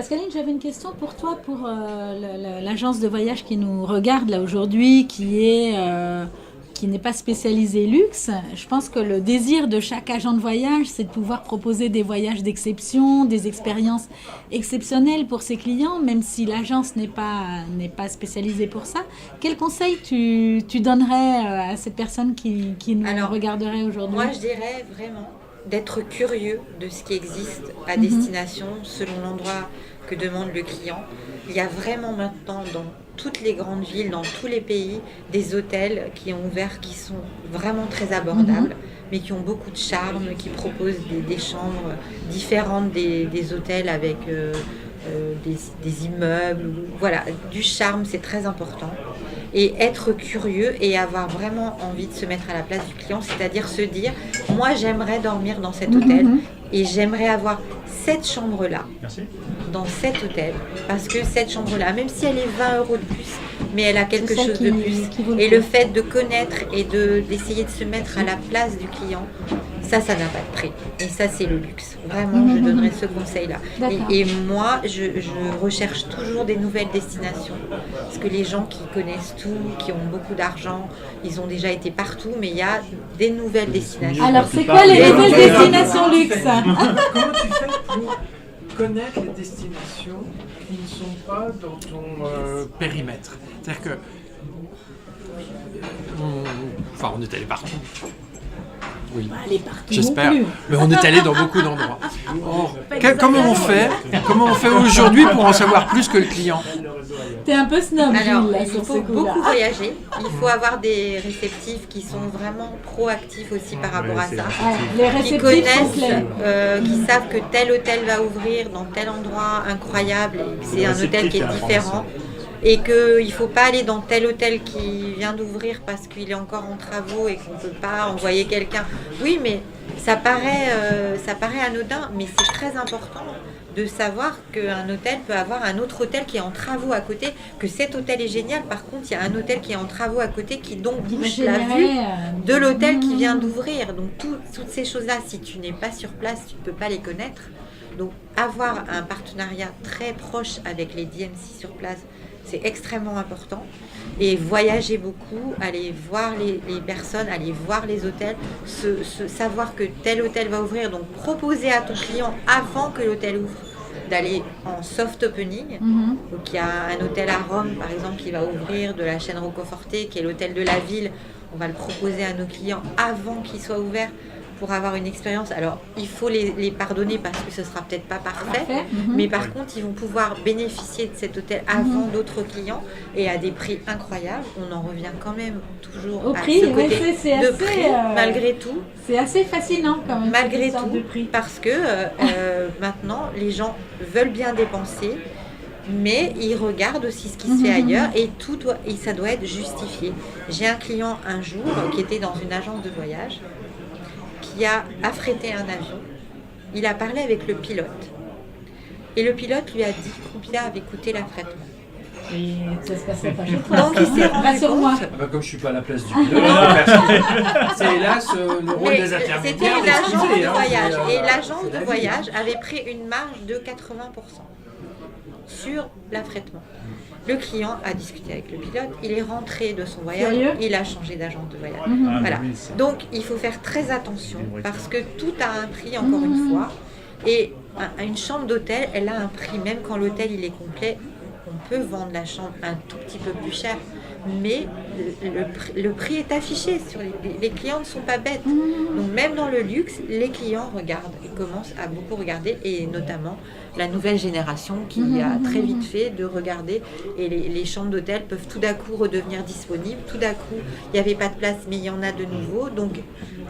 Pascaline, j'avais une question pour toi, pour l'agence de voyage qui nous regarde là aujourd'hui, qui n'est pas spécialisée luxe. Je pense que le désir de chaque agent de voyage, c'est de pouvoir proposer des voyages d'exception, des expériences exceptionnelles pour ses clients, même si l'agence n'est pas spécialisée pour ça. Quel conseil tu donnerais à cette personne qui nous regarderait aujourd'hui? Moi, je dirais vraiment d'être curieux de ce qui existe à destination selon l'endroit que demande le client. Il y a vraiment maintenant dans toutes les grandes villes, dans tous les pays, des hôtels qui ont ouvert, qui sont vraiment très abordables, mais qui ont beaucoup de charme, qui proposent des chambres différentes des hôtels avec des immeubles. Voilà, du charme, c'est très important. Et être curieux et avoir vraiment envie de se mettre à la place du client, c'est-à-dire se dire, moi j'aimerais dormir dans cet hôtel et j'aimerais avoir cette chambre-là. Merci. Dans cet hôtel, parce que cette chambre-là, même si elle est 20 € de plus, mais elle a quelque chose de plus. Et le fait de connaître et d'essayer de se mettre à la place du client, ça n'a pas de prix. Et ça, c'est le luxe. Vraiment, je donnerais ce conseil-là. Et moi, je recherche toujours des nouvelles destinations. Parce que les gens qui connaissent tout, qui ont beaucoup d'argent, ils ont déjà été partout, mais il y a des nouvelles destinations. Alors, c'est quoi les nouvelles destinations luxe? Comment tu fais pour connaître les destinations qui ne sont pas dans ton périmètre? C'est-à-dire que on est allé partout. Oui, j'espère. Mais on est allé dans beaucoup d'endroits. Or, comment on fait aujourd'hui pour en savoir plus que le client? T'es un peu snob. Alors, il faut beaucoup voyager. Il faut avoir des réceptifs qui sont vraiment proactifs aussi par rapport à ça. Les réceptifs qui connaissent, qui savent que tel hôtel va ouvrir dans tel endroit incroyable et que c'est un hôtel qui est différent. Et qu'il ne faut pas aller dans tel hôtel qui vient d'ouvrir parce qu'il est encore en travaux et qu'on ne peut pas envoyer quelqu'un. Oui, mais ça paraît anodin, mais c'est très important de savoir qu'un hôtel peut avoir un autre hôtel qui est en travaux à côté, que cet hôtel est génial. Par contre, il y a un hôtel qui est en travaux à côté qui donc bouge la vue de l'hôtel qui vient d'ouvrir. Donc toutes ces choses-là, si tu n'es pas sur place, tu ne peux pas les connaître. Donc avoir un partenariat très proche avec les DMC sur place, c'est extrêmement important. Et voyager beaucoup, aller voir les personnes, aller voir les hôtels, savoir que tel hôtel va ouvrir, donc proposer à ton client avant que l'hôtel ouvre d'aller en soft opening. Donc il y a un hôtel à Rome par exemple qui va ouvrir de la chaîne Roccoforte, qui est l'hôtel de la ville. On va le proposer à nos clients avant qu'il soit ouvert pour avoir une expérience. Alors, il faut les pardonner parce que ce ne sera peut-être pas parfait, mais par contre, ils vont pouvoir bénéficier de cet hôtel avant d'autres clients et à des prix incroyables. On en revient quand même toujours au à prix, ce côté c'est de assez, prix, malgré tout. C'est assez fascinant quand même. Malgré tout, parce que maintenant, les gens veulent bien dépenser, mais ils regardent aussi ce qui se fait ailleurs et ça doit être justifié. J'ai un client un jour qui était dans une agence de voyage, qui a affrété un avion. Il a parlé avec le pilote. Et le pilote lui a dit combien avait coûté l'affrètement. Et ça se passait pas chez toi. Donc il s'est rendu sur moi. compte. Comme je suis pas à la place du pilote, c'est hélas le rôle des intermédiaires. C'était une agence de voyage. Et l'agence de voyage avait pris une marge de 80% sur l'affrètement. Le client a discuté avec le pilote, il est rentré de son voyage, il a changé d'agence de voyage. Voilà. Donc il faut faire très attention parce que tout a un prix encore une fois. Et une chambre d'hôtel, elle a un prix, même quand l'hôtel il est complet, on peut vendre la chambre un tout petit peu plus cher. Mais le prix est affiché. Les clients ne sont pas bêtes. Donc même dans le luxe, les clients regardent et commencent à beaucoup regarder, et notamment la nouvelle génération qui a très vite fait de regarder. Et les chambres d'hôtel peuvent tout d'un coup redevenir disponibles. Tout d'un coup, il n'y avait pas de place, mais il y en a de nouveau. Donc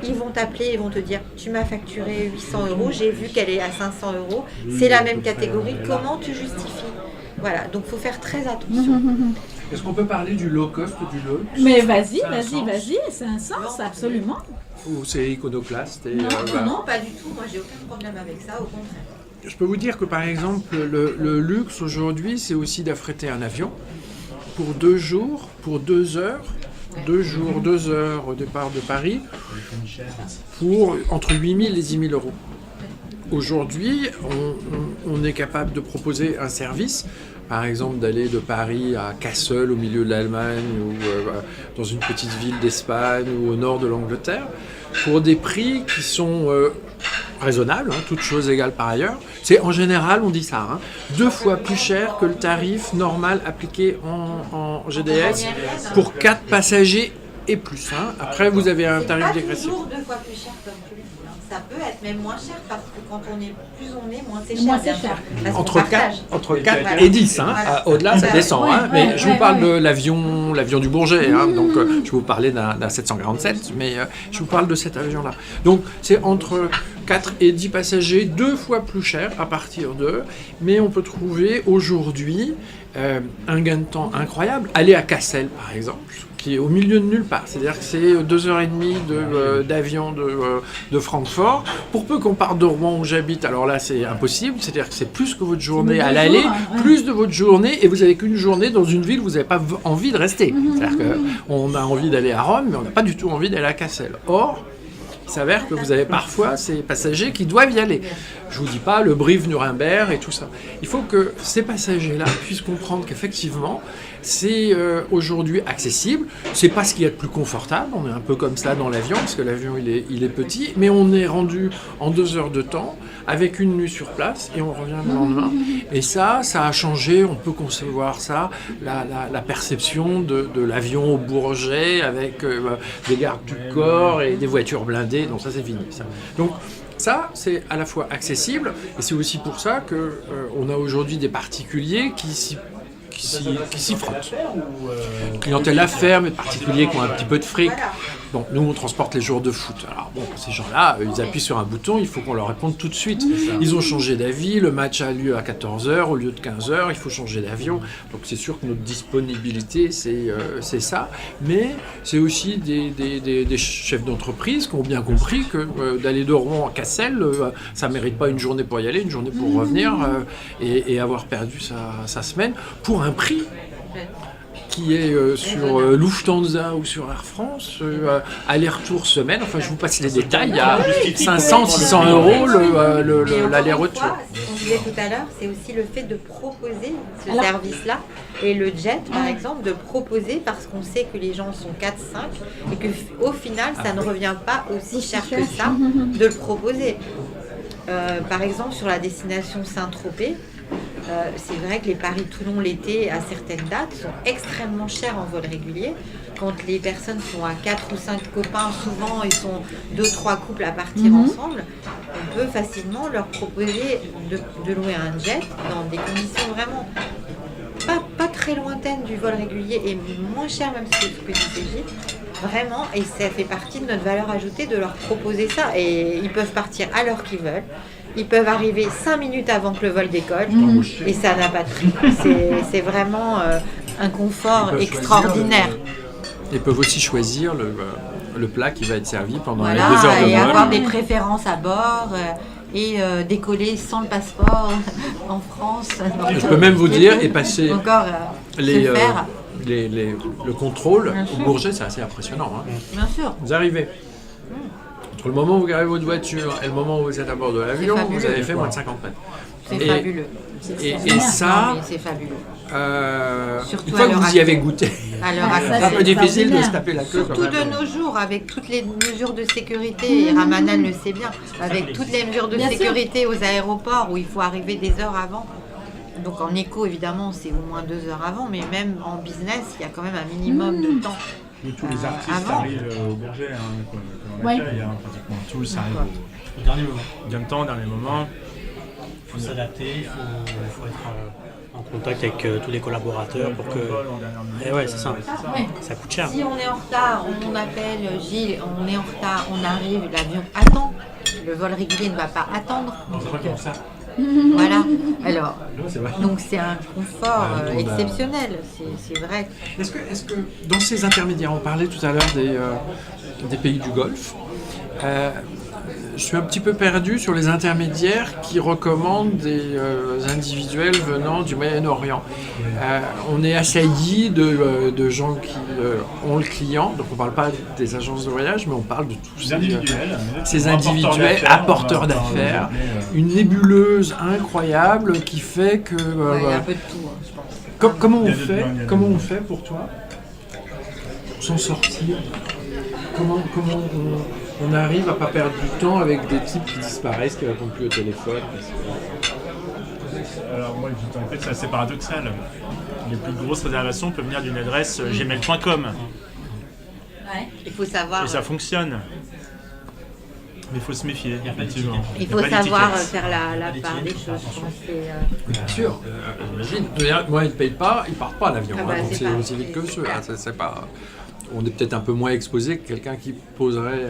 ils vont t'appeler, ils vont te dire tu m'as facturé 800 €, j'ai vu qu'elle est à 500 €, c'est la même catégorie, comment tu justifies? Voilà, donc il faut faire très attention. Est-ce qu'on peut parler du low cost du luxe? Mais vas-y, c'est un sens, absolument. Ou c'est iconoclaste Non, pas du tout. Moi, j'ai aucun problème avec ça, au contraire. Je peux vous dire que par exemple, le luxe aujourd'hui, c'est aussi d'affréter un avion pour 2 jours, pour 2 heures. 2 jours, 2 heures au départ de Paris, pour entre 8 000 et 10 000 €. aujourd'hui, on est capable de proposer un service, par exemple d'aller de Paris à Kassel au milieu de l'Allemagne ou dans une petite ville d'Espagne ou au nord de l'Angleterre, pour des prix qui sont raisonnables, toutes choses égales par ailleurs. C'est en général, on dit ça, 2 fois plus cher que le tarif normal appliqué en GDS pour 4 passagers et plus. Après, vous avez un tarif dégressif. C'est pas toujours 2 fois plus cher comme tu le dis. Ça peut être même moins cher parce que quand on est plus on est, moins c'est cher. Moins c'est cher. Entre 4 et 10. Voilà. Au-delà, ça descend. Mais je vous parle de l'avion du Bourget. Donc, je vous parlais d'un 747, mais je vous parle de cet avion-là. Donc, c'est entre 4 et 10 passagers, 2 fois plus cher à partir d'eux. Mais on peut trouver aujourd'hui un gain de temps incroyable. Aller à Kassel, par exemple, qui est au milieu de nulle part. C'est-à-dire que c'est 2h30 d'avion de Francfort. Pour peu qu'on parte de Rouen où j'habite, alors là c'est impossible. C'est-à-dire que c'est plus que votre journée à l'aller, plus de votre journée, et vous n'avez qu'une journée dans une ville où vous n'avez pas envie de rester. C'est-à-dire qu'on a envie d'aller à Rome, mais on n'a pas du tout envie d'aller à Kassel. Or, il s'avère que vous avez parfois ces passagers qui doivent y aller. Je ne vous dis pas le Brive-Nuremberg et tout ça. Il faut que ces passagers-là puissent comprendre qu'effectivement, c'est aujourd'hui accessible. C'est pas ce qu'il y a de plus confortable. On est un peu comme ça dans l'avion, parce que l'avion il est petit, mais on est rendu en 2 heures de temps, avec une nuit sur place, et on revient le lendemain. Et ça a changé. On peut concevoir ça, la perception de l'avion au Bourget, avec des gardes du corps et des voitures blindées. Donc ça, c'est fini. Ça. Donc ça, c'est à la fois accessible, et c'est aussi pour ça qu'on a aujourd'hui des particuliers qui s'y frottent. Clientèle affaires, mais particuliers qui ont un petit peu de fric. Donc nous, on transporte les joueurs de foot. Alors bon, ces gens-là, ils appuient sur un bouton, il faut qu'on leur réponde tout de suite. Ils ont changé d'avis, le match a lieu à 14h au lieu de 15h, il faut changer d'avion. Donc c'est sûr que notre disponibilité, c'est ça. Mais c'est aussi des chefs d'entreprise qui ont bien compris que d'aller de Rouen à Cassel, ça ne mérite pas une journée pour y aller, une journée pour revenir et avoir perdu sa semaine pour un prix qui est sur Lufthansa ou sur Air France, aller-retour semaine, enfin je vous passe les détails, il y a 500-600 euros l'aller-retour. Ce qu'on disait tout à l'heure, c'est aussi le fait de proposer ce service-là, et le jet par exemple, de proposer parce qu'on sait que les gens sont 4-5 et qu'au final ça ne revient pas aussi cher que ça de le proposer. Par exemple sur la destination Saint-Tropez, c'est vrai que les Paris-Toulon l'été à certaines dates sont extrêmement chers en vol régulier. Quand les personnes sont à 4 ou 5 copains, souvent ils sont 2-3 couples à partir ensemble, on peut facilement leur proposer de louer un jet dans des conditions vraiment pas très lointaines du vol régulier et moins cher même que du TJ. Vraiment, et ça fait partie de notre valeur ajoutée de leur proposer ça. Et ils peuvent partir à l'heure qu'ils veulent. Ils peuvent arriver 5 minutes avant que le vol décolle et ça n'a pas de prix. C'est vraiment un confort extraordinaire. Ils peuvent aussi choisir le plat qui va être servi pendant les 2 heures de vol. Et avoir des préférences à bord et décoller sans le passeport en France. Donc, je peux même vous dire, et passer encore le contrôle au Bourget, c'est assez impressionnant. Bien sûr. Vous arrivez. Entre le moment où vous garez votre voiture et le moment où vous êtes à bord de l'avion, vous avez fait moins de 50 mètres. C'est fabuleux. Et ça, c'est fabuleux. Une fois que vous y avez goûté, c'est un peu difficile de se taper la queue. Surtout de nos jours, avec toutes les mesures de sécurité, et Ramadan le sait bien, avec toutes les mesures de sécurité aux aéroports où il faut arriver des heures avant. Donc en éco, évidemment, c'est au moins 2 heures avant, mais même en business, il y a quand même un minimum de temps. Tous les artistes arrivent au Bourget, il y a pratiquement tous arrivent au dernier moment. Gain de temps, au dernier moment. Il faut s'adapter, il faut être en contact avec tous les collaborateurs pour que... Et ouais, c'est ça. Ça coûte cher. Si on est en retard, on appelle Gilles, on est en retard, on arrive, l'avion attend. Le vol régulier ne va pas attendre. Voilà, alors, donc c'est un confort exceptionnel, c'est vrai. Est-ce que dans ces intermédiaires, on parlait tout à l'heure des pays du Golfe, je suis un petit peu perdu sur les intermédiaires qui recommandent des individuels venant du Moyen-Orient. On est assailli de gens qui ont le client, donc on ne parle pas des agences de voyage, mais on parle de tous ces individuels, apporteurs d'affaires, une nébuleuse incroyable qui fait que... il y a un peu de tout, je pense. Comment on fait pour toi pour s'en sortir? Comment on arrive à pas perdre du temps avec des types qui disparaissent, qui ne répondent plus au téléphone Alors moi, en fait, c'est assez paradoxal. Les plus grosses réservations peuvent venir d'une adresse gmail.com. Il faut savoir. Et ça fonctionne. Mais il faut se méfier, effectivement. Il faut savoir faire la part des choses, je pense. Bien sûr. J'imagine. Moi, ils ne payent pas, ils ne partent pas à l'avion. Donc c'est aussi vite que ceux. C'est pas... On est peut-être un peu moins exposé que quelqu'un qui poserait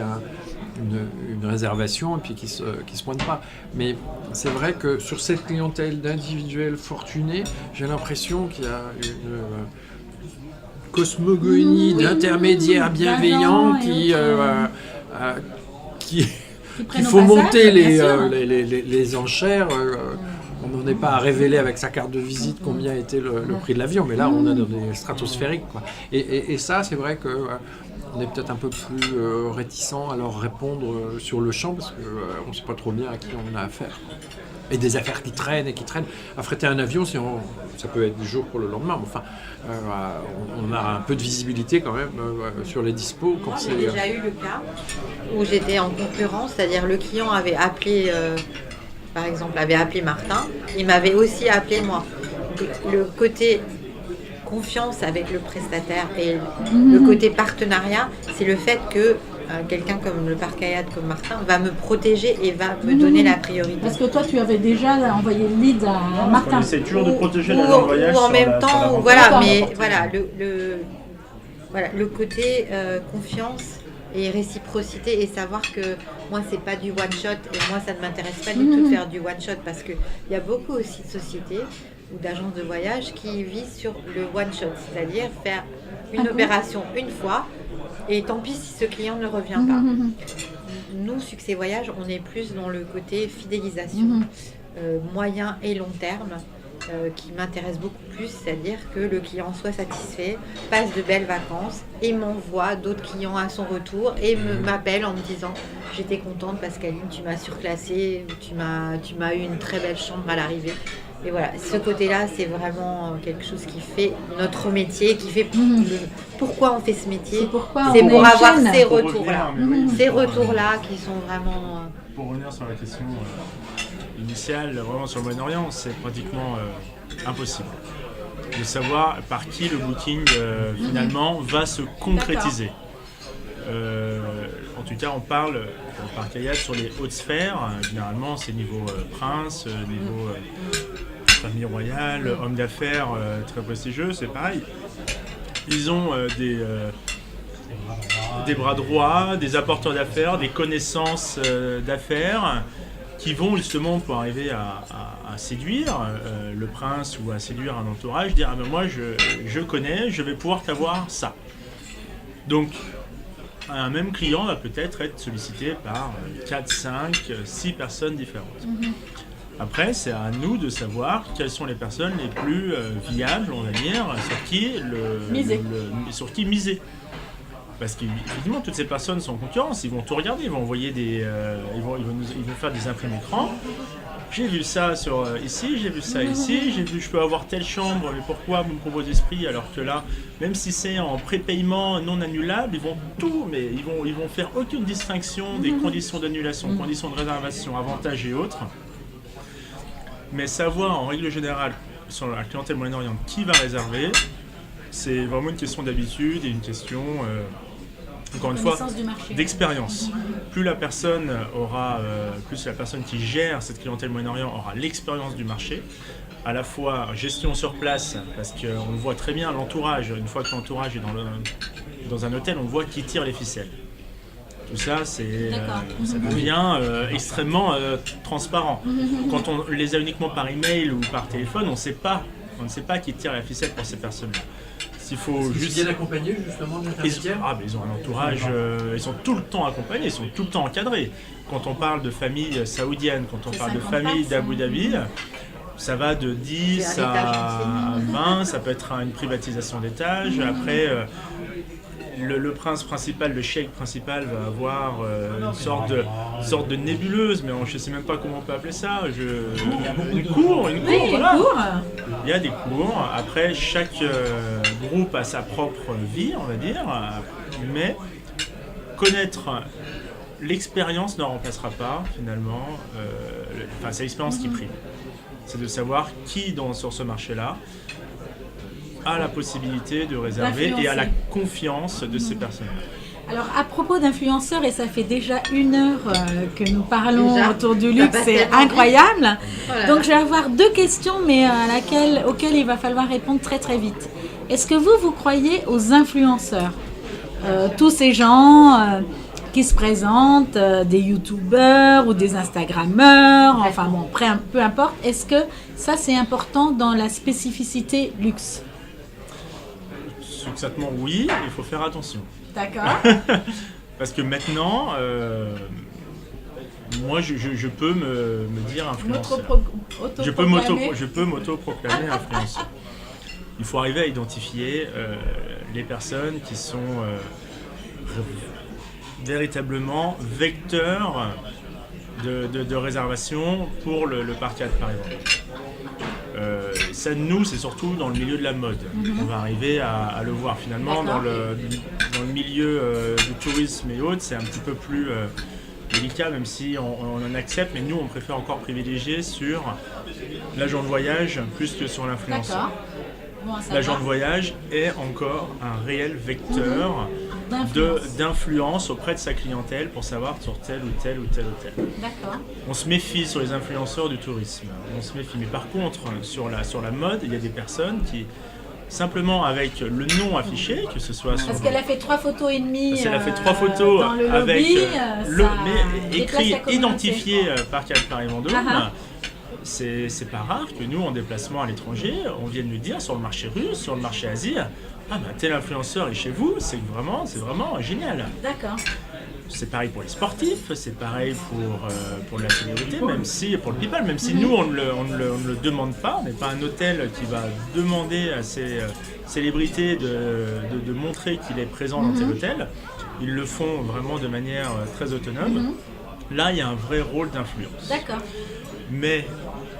une réservation et puis qui se pointe pas. Mais c'est vrai que sur cette clientèle d'individuels fortunés, j'ai l'impression qu'il y a une cosmogonie d'intermédiaires bienveillants qui font monter les enchères. On n'en est pas à révéler avec sa carte de visite combien était le prix de l'avion, mais là on a des stratosphériques, quoi. Et ça, c'est vrai qu'on est peut-être un peu plus réticent à leur répondre sur le champ parce qu'on ne sait pas trop bien à qui on a affaire. Et des affaires qui traînent. Affréter un avion, ça peut être du jour pour le lendemain. Enfin, on a un peu de visibilité quand même sur les dispos. Moi, j'ai déjà eu le cas où j'étais en concurrence, c'est-à-dire le client avait appelé... par exemple, avait appelé Martin, il m'avait aussi appelé moi. Le côté confiance avec le prestataire et le côté partenariat, c'est le fait que quelqu'un comme le Parc Hyatt, comme Martin, va me protéger et va me donner la priorité. Parce que toi, tu avais déjà envoyé le lead à Martin. C'est toujours de protéger l'agent de voyage. Ou en même temps, voilà, mais voilà, le côté confiance et réciprocité et savoir que moi c'est pas du one shot et moi ça ne m'intéresse pas du tout de faire du one shot parce que il y a beaucoup aussi de sociétés ou d'agences de voyage qui visent sur le one shot, c'est-à-dire faire une opération une fois et tant pis si ce client ne revient pas. Nous, Succès Voyage, on est plus dans le côté fidélisation moyen et long terme. Qui m'intéresse beaucoup plus, c'est-à-dire que le client soit satisfait, passe de belles vacances et m'envoie d'autres clients à son retour et m'appelle en me disant j'étais contente Pascaline, tu m'as surclassée, tu m'as eu une très belle chambre à l'arrivée. Et voilà, ce côté-là, c'est vraiment quelque chose qui fait notre métier, qui fait pourquoi on fait ce métier. C'est pour avoir ces retours-là. Ces retours-là qui sont vraiment... Pour revenir sur la question initiale, vraiment sur le Moyen-Orient, c'est pratiquement impossible de savoir par qui le booking finalement va se concrétiser. En tout cas, on parle au Parc Hyatt sur les hautes sphères. Généralement, c'est niveau prince, niveau famille royale, homme d'affaires très prestigieux, c'est pareil. Ils ont des bras droits, des apporteurs d'affaires, des connaissances d'affaires qui vont justement pour arriver à séduire le prince ou à séduire un entourage, dire ah ben moi je connais, je vais pouvoir t'avoir ça. Donc un même client va peut-être être sollicité par 4, 5, 6 personnes différentes. Après, c'est à nous de savoir quelles sont les personnes les plus viables, on va dire, sur qui miser. Parce qu'évidemment, toutes ces personnes sont en concurrence, ils vont tout regarder, ils vont envoyer ils vont faire des imprimés écrans. J'ai vu ça ici, j'ai vu ça ici, j'ai vu je peux avoir telle chambre, mais pourquoi vous me proposez ce prix alors que là, même si c'est en prépaiement non annulable, ils vont tout, mais ils vont faire aucune distinction des conditions d'annulation, conditions de réservation, avantages et autres. Mais savoir en règle générale sur la clientèle moyen-orient qui va réserver, c'est vraiment une question d'habitude et une question, encore une fois, d'expérience. Plus la personne qui gère cette clientèle Moyen-Orient aura l'expérience du marché, à la fois gestion sur place, parce qu'on voit très bien l'entourage, une fois que l'entourage est dans un hôtel, on voit qui tire les ficelles. Tout ça, ça devient extrêmement transparent. Quand on les a uniquement par email ou par téléphone, on ne sait pas qui tire la ficelle pour ces personnes-là. Il faut juste bien accompagner justement de l'intermédiaire. Ils ont un entourage, ils sont tout le temps accompagnés, ils sont tout le temps encadrés. Quand on parle de famille saoudienne, quand on parle de famille d'Abu Dhabi, ça va de 10 à 20, ça peut être une privatisation d'étage. Après, le prince principal, le cheikh principal va avoir une sorte de nébuleuse, mais je ne sais même pas comment on peut appeler ça. Une cour, voilà. Il y a des cours. Après, chaque groupe a sa propre vie, on va dire, mais connaître l'expérience ne remplacera pas, finalement, c'est l'expérience qui prime. C'est de savoir qui, sur ce marché-là, a la possibilité de réserver et a la confiance de ces personnes. Alors, à propos d'influenceurs, et ça fait déjà 1 heure que nous parlons autour du luxe, c'est incroyable. Voilà. Donc, je vais avoir 2 questions, mais auxquelles il va falloir répondre très très vite. Est-ce que vous croyez aux influenceurs ? Tous ces gens qui se présentent, des youtubeurs ou des instagrammeurs, enfin bon, peu importe. Est-ce que ça, c'est important dans la spécificité luxe ? Succinctement, oui, il faut faire attention. D'accord. Parce que maintenant, moi, je peux me dire influenceur. Je peux m'auto-proclamer influenceur. Il faut arriver à identifier les personnes qui sont véritablement vecteurs de réservation pour le Parc Hyatt, par exemple. Ça, nous, c'est surtout dans le milieu de la mode. On va arriver à le voir. Finalement, dans le milieu du tourisme et autres, c'est un petit peu plus délicat, même si on en accepte. Mais nous, on préfère encore privilégier sur l'agent de voyage plus que sur l'influenceur. L'agent de voyage est encore un réel vecteur d'influence auprès de sa clientèle pour savoir sur tel ou tel. D'accord. On se méfie sur les influenceurs du tourisme. On se méfie. Mais par contre, sur la mode, il y a des personnes qui, simplement avec le nom affiché, que ce soit Parce qu'elle a fait 3 photos et demie. Elle a fait 3 photos dans le avec lobby, mais écrit, identifié par Paris Vendôme. C'est pas rare que nous, en déplacement à l'étranger, on vienne nous dire sur le marché russe, sur le marché Asie, tel influenceur est chez vous, c'est vraiment génial. D'accord. C'est pareil pour les sportifs, c'est pareil pour la célébrité, même si pour le people, même si nous on ne le demande pas, on n'est pas un hôtel qui va demander à ses célébrités de montrer qu'il est présent dans tel hôtel. Ils le font vraiment de manière très autonome. Là, il y a un vrai rôle d'influence. D'accord. Mais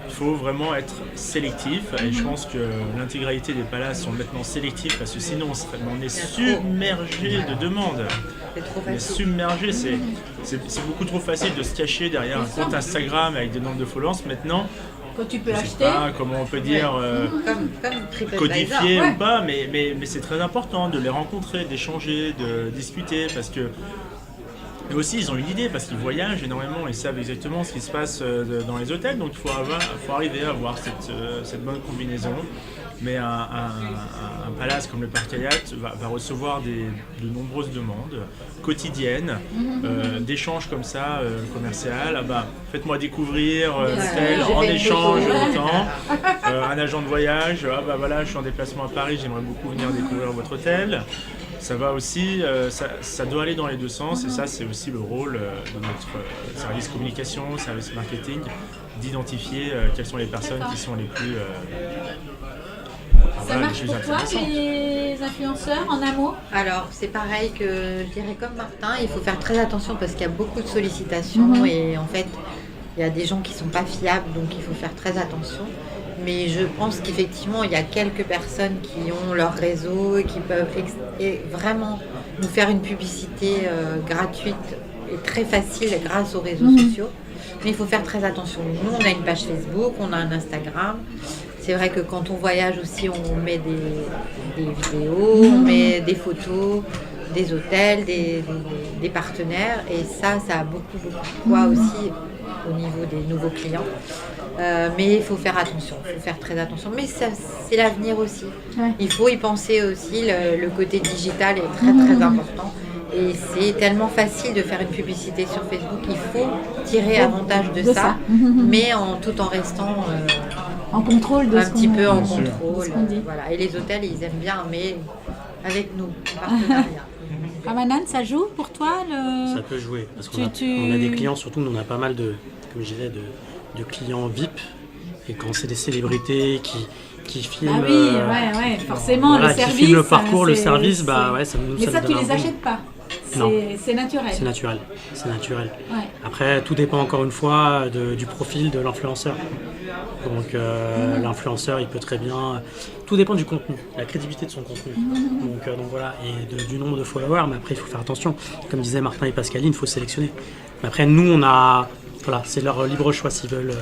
il faut vraiment être sélectif et je pense que l'intégralité des palaces sont maintenant sélectifs parce que sinon on est submergé de demandes. C'est trop facile. On est submergé, c'est beaucoup trop facile de se cacher derrière un compte Instagram avec des nombres de followers. Maintenant, que tu peux je acheter. sais pas comment on peut dire comme codifié ou pas, mais c'est très important de les rencontrer, d'échanger, de discuter parce que et aussi, ils ont une idée parce qu'ils voyagent énormément, ils savent exactement ce qui se passe dans les hôtels, donc il faut arriver à avoir cette bonne combinaison. Mais un palace comme le Parc Hyatt va recevoir de nombreuses demandes quotidiennes, d'échanges comme ça, commercial. Faites-moi découvrir l'hôtel en échange de temps. Un agent de voyage, voilà, je suis en déplacement à Paris, j'aimerais beaucoup venir découvrir votre hôtel. Ça va aussi, ça doit aller dans les deux sens et ça c'est aussi le rôle de notre service communication, service marketing, d'identifier quelles sont les personnes qui sont les plus ça marche pour toi les influenceurs en amont ? Alors c'est pareil que je dirais comme Martin, il faut faire très attention parce qu'il y a beaucoup de sollicitations et en fait il y a des gens qui ne sont pas fiables donc il faut faire très attention. Mais je pense qu'effectivement, il y a quelques personnes qui ont leur réseau et qui peuvent vraiment nous faire une publicité gratuite et très facile grâce aux réseaux sociaux. Mais il faut faire très attention. Nous, on a une page Facebook, on a un Instagram. C'est vrai que quand on voyage aussi, on met des vidéos, on met des photos, des hôtels, des partenaires. Et ça a beaucoup de poids aussi au niveau des nouveaux clients. Mais il faut faire attention, il faut faire très attention. Mais ça, c'est l'avenir aussi. Ouais. Il faut y penser aussi, le côté digital est très très important. Et c'est tellement facile de faire une publicité sur Facebook, il faut tirer avantage de ça. Mais tout en restant en contrôle de un petit peu en contrôle. Voilà. Et les hôtels, ils aiment bien, mais avec nous, en partenariat. Ramanan, ça joue pour toi Ça peut jouer, parce qu'on a des clients, surtout nous on a pas mal de, comme je disais, de clients VIP, et quand c'est des célébrités qui filment... Ah oui, ouais, forcément, voilà, le service... qui filment le parcours, le service, bah ouais, ça nous... Mais ça, tu donne les un achètes pas. Non. C'est naturel. C'est naturel, c'est naturel. Ouais. Après, tout dépend encore une fois du profil de l'influenceur. Donc l'influenceur, il peut très bien... Tout dépend du contenu, la crédibilité de son contenu. Donc voilà, et du nombre de followers, mais après, il faut faire attention. Comme disaient Martin et Pascaline, il faut sélectionner. Mais après, nous, on a... Voilà, c'est leur libre choix s'ils veulent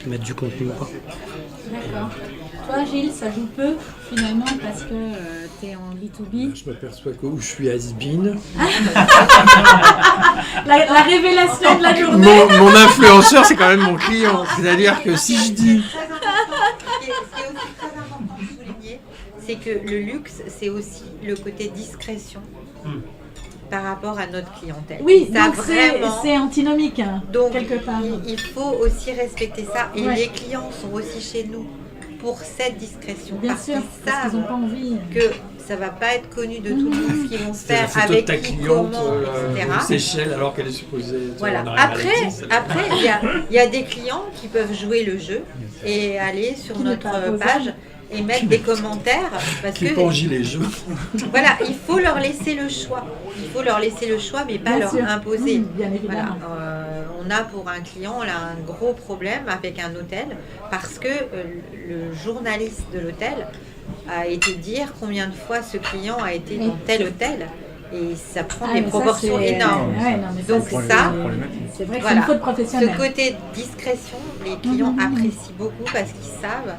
mettre du contenu ou pas. D'accord. Toi, Gilles, ça joue peu, finalement, parce que tu es en B2B. Je m'aperçois que où je suis has-been. La révélation de la journée. Mon influenceur, c'est quand même mon client. C'est-à-dire que si je dis... Ce qui est aussi très important de souligner, c'est que le luxe, c'est aussi le côté discrétion par rapport à notre clientèle. Oui, ça donc c'est antinomique, hein, donc, quelque part. il faut aussi respecter ça. Et Ouais. les clients sont aussi chez nous pour cette discrétion. Bien parce sûr, qu'ils parce qu'ils savent n'ont pas envie. que ça va pas être connu de tout le monde ce qu'ils vont C'est la faire, photo de avec ta qui, cliente comment, etc. aux Seychelles alors qu'elle est supposée être Voilà. en arrêt maladie. Après, il y a des clients qui peuvent jouer le jeu et aller sur Qui n'est notre pas page opposable. et mettre des commentaires parce Qui que est pas en gilet jaune. voilà, il faut leur laisser le choix. Il faut leur laisser le choix, mais pas Bien leur sûr. imposer. Bien évidemment. Voilà. On a pour un client là, un gros problème avec un hôtel parce que le journaliste de l'hôtel a été dire combien de fois ce client a été dans tel hôtel. Et ça prend des mais ça, proportions c'est- énormes. Ouais, non, mais Donc ça, c'est vrai que voilà. c'est une faute professionnelle. Ce côté discrétion, les clients apprécient beaucoup parce qu'ils savent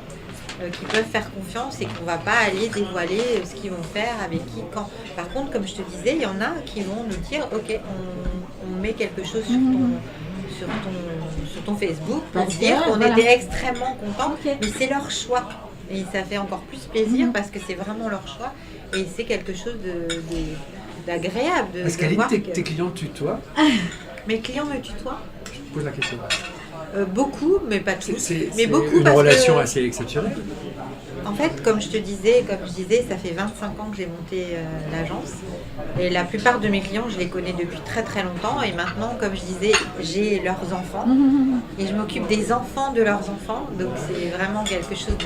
qu'ils peuvent faire confiance et qu'on ne va pas aller dévoiler ce qu'ils vont faire, avec qui, quand. Par contre, comme je te disais, il y en a qui vont nous dire ok, on met quelque chose sur ton Facebook pour Parce que, dire qu'on voilà. était extrêmement contents, Ok. mais c'est leur choix. Et ça fait encore plus plaisir parce que c'est vraiment leur choix et c'est quelque chose d'agréable de Pascaline, voir tes que clients tutoient? mes clients me tutoient. Je pose la question. Beaucoup, mais pas tous. C'est Mais beaucoup une parce relation que, assez exceptionnelle. en fait, comme je disais, ça fait 25 ans que j'ai monté l'agence. Et la plupart de mes clients, je les connais depuis très très longtemps. Et maintenant, comme je disais, j'ai leurs enfants. Et je m'occupe des enfants de leurs enfants. Donc c'est vraiment quelque chose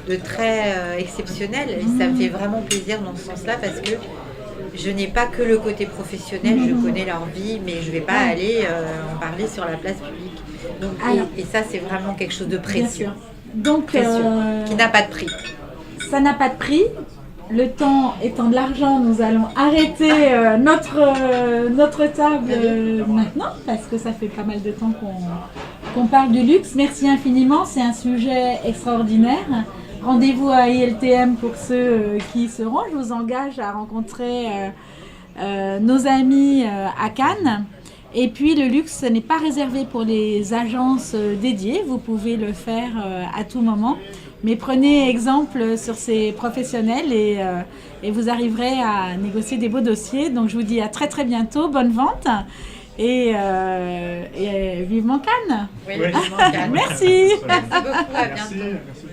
de très exceptionnel. Et ça me fait vraiment plaisir dans ce sens-là parce que je n'ai pas que le côté professionnel, je connais leur vie, mais je ne vais pas aller en parler sur la place publique. Donc, et ça, c'est vraiment quelque chose de Bien précieux. sûr. Donc, Précieux, qui n'a pas de prix. ça n'a pas de prix. Le temps étant de l'argent, nous allons arrêter notre table maintenant, parce que ça fait pas mal de temps qu'on parle du luxe. Merci infiniment, c'est un sujet extraordinaire. Rendez-vous à ILTM pour ceux qui y seront. Je vous engage à rencontrer nos amis à Cannes. Et puis le luxe n'est pas réservé pour les agences dédiées, vous pouvez le faire à tout moment. Mais prenez exemple sur ces professionnels et vous arriverez à négocier des beaux dossiers. Donc je vous dis à très très bientôt, bonne vente et vivement Cannes. Oui, vivement Cannes. Merci. Merci beaucoup, à bientôt. Merci.